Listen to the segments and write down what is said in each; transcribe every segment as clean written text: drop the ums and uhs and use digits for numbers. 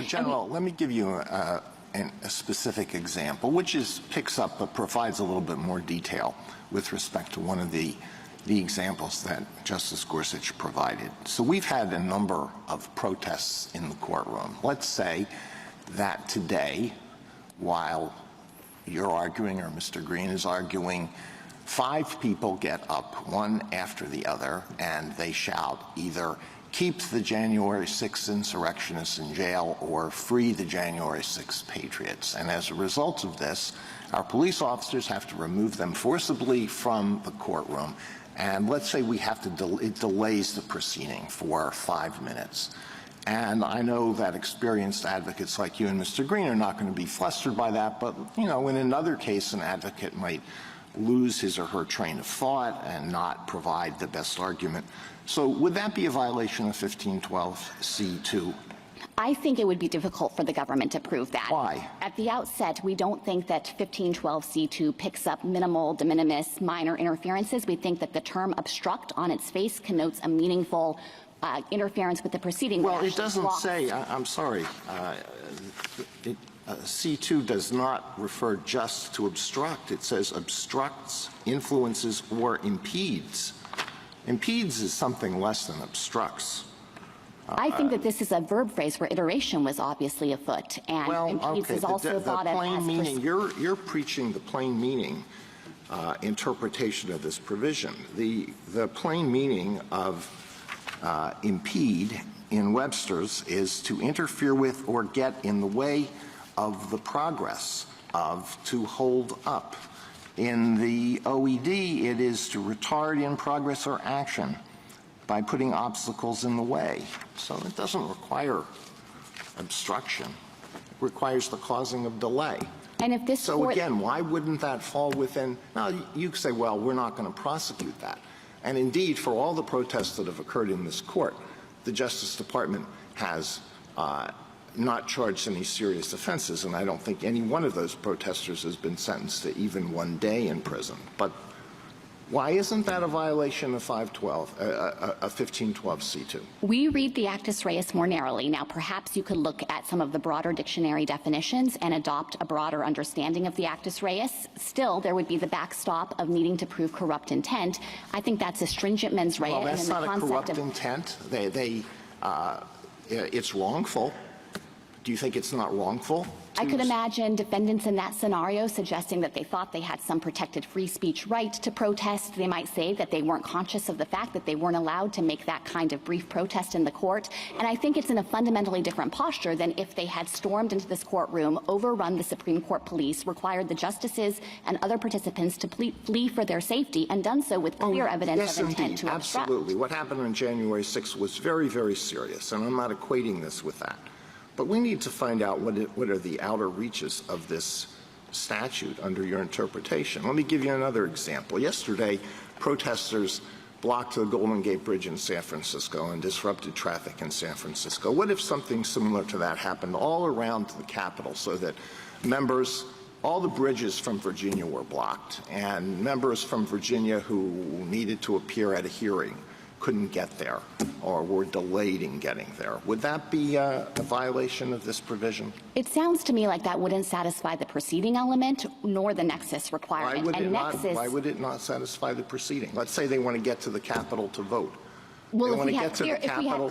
General, let me give you a specific example, which picks up but provides a little bit more detail with respect to one of the examples that Justice Gorsuch provided. So we've had a number of protests in the courtroom. Let's say that today, while you're arguing or Mr. Green is arguing, 5 people get up, one after the other, and they shout either keep the January 6th insurrectionists in jail or free the January 6th patriots. And as a result of this, our police officers have to remove them forcibly from the courtroom. And let's say we have to it delays the proceeding for 5 minutes. And I know that experienced advocates like you and Mr. Green are not going to be flustered by that, but, you know, in another case, an advocate might lose his or her train of thought and not provide the best argument. So would that be a violation of 1512C2? I think it would be difficult for the government to prove that. Why? At the outset, we don't think that 1512C2 picks up minimal, de minimis, minor interferences. We think that the term obstruct on its face connotes a meaningful interference with the proceeding. Well, it doesn't say, I'm sorry, C2 does not refer just to obstruct. It says obstructs, influences, or impedes. Impedes is something less than obstructs. I think that this is a verb phrase where iteration was obviously afoot, and impedes is also thought of as meaning. You're preaching the plain meaning interpretation of this provision. The plain meaning of impede in Webster's is to interfere with or get in the way of the progress of, to hold up. In the OED, it is to retard in progress or action by putting obstacles in the way. So it doesn't require obstruction. It requires the causing of delay. And if this so again, why wouldn't that fall within? Now, you say, well, we're not going to prosecute that. And indeed, for all the protests that have occurred in this court, the Justice Department has not charged any serious offenses, and I don't think any one of those protesters has been sentenced to even 1 day in prison. But why isn't that a violation of 1512C2? We read the actus reus more narrowly. Now, perhaps you could look at some of the broader dictionary definitions and adopt a broader understanding of the actus reus. Still, there would be the backstop of needing to prove corrupt intent. I think that's a stringent mens rea. Well, that's not a corrupt intent. It's wrongful. Do you think it's not wrongful? I could imagine defendants in that scenario suggesting that they thought they had some protected free speech right to protest. They might say that they weren't conscious of the fact that they weren't allowed to make that kind of brief protest in the court. And I think it's in a fundamentally different posture than if they had stormed into this courtroom, overrun the Supreme Court police, required the justices and other participants to flee for their safety, and done so with clear evidence of intent to obstruct. Absolutely. What happened on January 6th was very, very serious, and I'm not equating this with that. But we need to find out what are the outer reaches of this statute under your interpretation. Let me give you another example. Yesterday, protesters blocked the Golden Gate Bridge in San Francisco and disrupted traffic in San Francisco. What if something similar to that happened all around the Capitol, so that members, all the bridges from Virginia were blocked, and members from Virginia who needed to appear at a hearing couldn't get there or were delayed in getting there? Would that be a violation of this provision? It sounds to me like that wouldn't satisfy the proceeding element nor the nexus requirement. Why would it not satisfy the proceeding? Let's say they want to get to the Capitol to vote. Well, if we had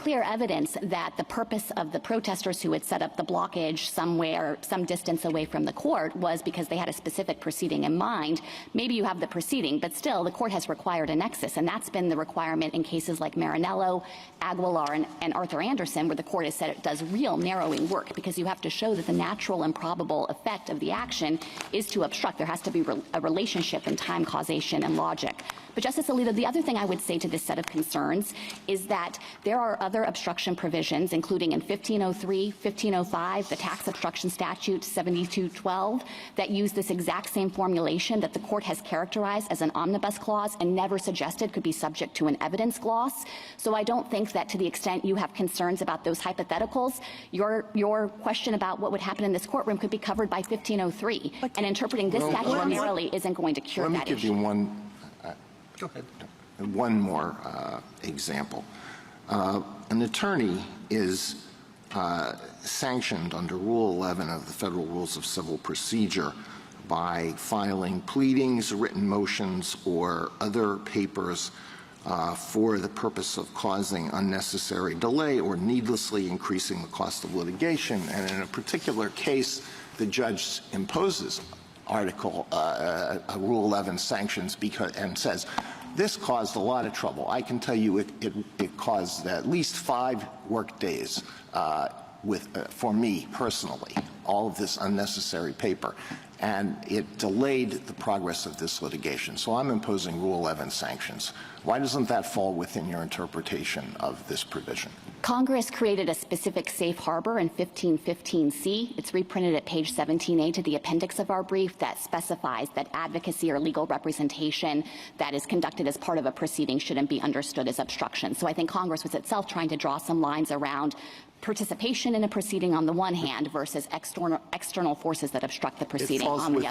clear evidence that the purpose of the protesters who had set up the blockage somewhere, some distance away from the court, was because they had a specific proceeding in mind, maybe you have the proceeding, but still the court has required a nexus, and that's been the requirement in cases like Marinello, Aguilar, and Arthur Anderson, where the court has said it does real narrowing work, because you have to show that the natural and probable effect of the action is to obstruct. There has to be a relationship in time, causation, and logic. But Justice Alito, the other thing I would say to this set of concerns is that there are other obstruction provisions, including in 1503, 1505, the tax obstruction statute 7212, that use this exact same formulation that the court has characterized as an omnibus clause and never suggested could be subject to an evidence gloss. So I don't think that, to the extent you have concerns about those hypotheticals, your question about what would happen in this courtroom could be covered by 1503. And interpreting this statute narrowly isn't going to cure that issue. Let me give you one more example. An attorney is sanctioned under Rule 11 of the Federal Rules of Civil Procedure by filing pleadings, written motions, or other papers for the purpose of causing unnecessary delay or needlessly increasing the cost of litigation. And in a particular case, the judge imposes Rule 11 sanctions and says, this caused a lot of trouble. I can tell you it caused at least 5 work days for me personally, all of this unnecessary paper. And it delayed the progress of this litigation. So I'm imposing Rule 11 sanctions. Why doesn't that fall within your interpretation of this provision? Congress created a specific safe harbor in 1515C. It's reprinted at page 17A to the appendix of our brief that specifies that advocacy or legal representation that is conducted as part of a proceeding shouldn't be understood as obstruction. So I think Congress was itself trying to draw some lines around participation in a proceeding on the one hand versus external forces that obstruct the proceeding on the other.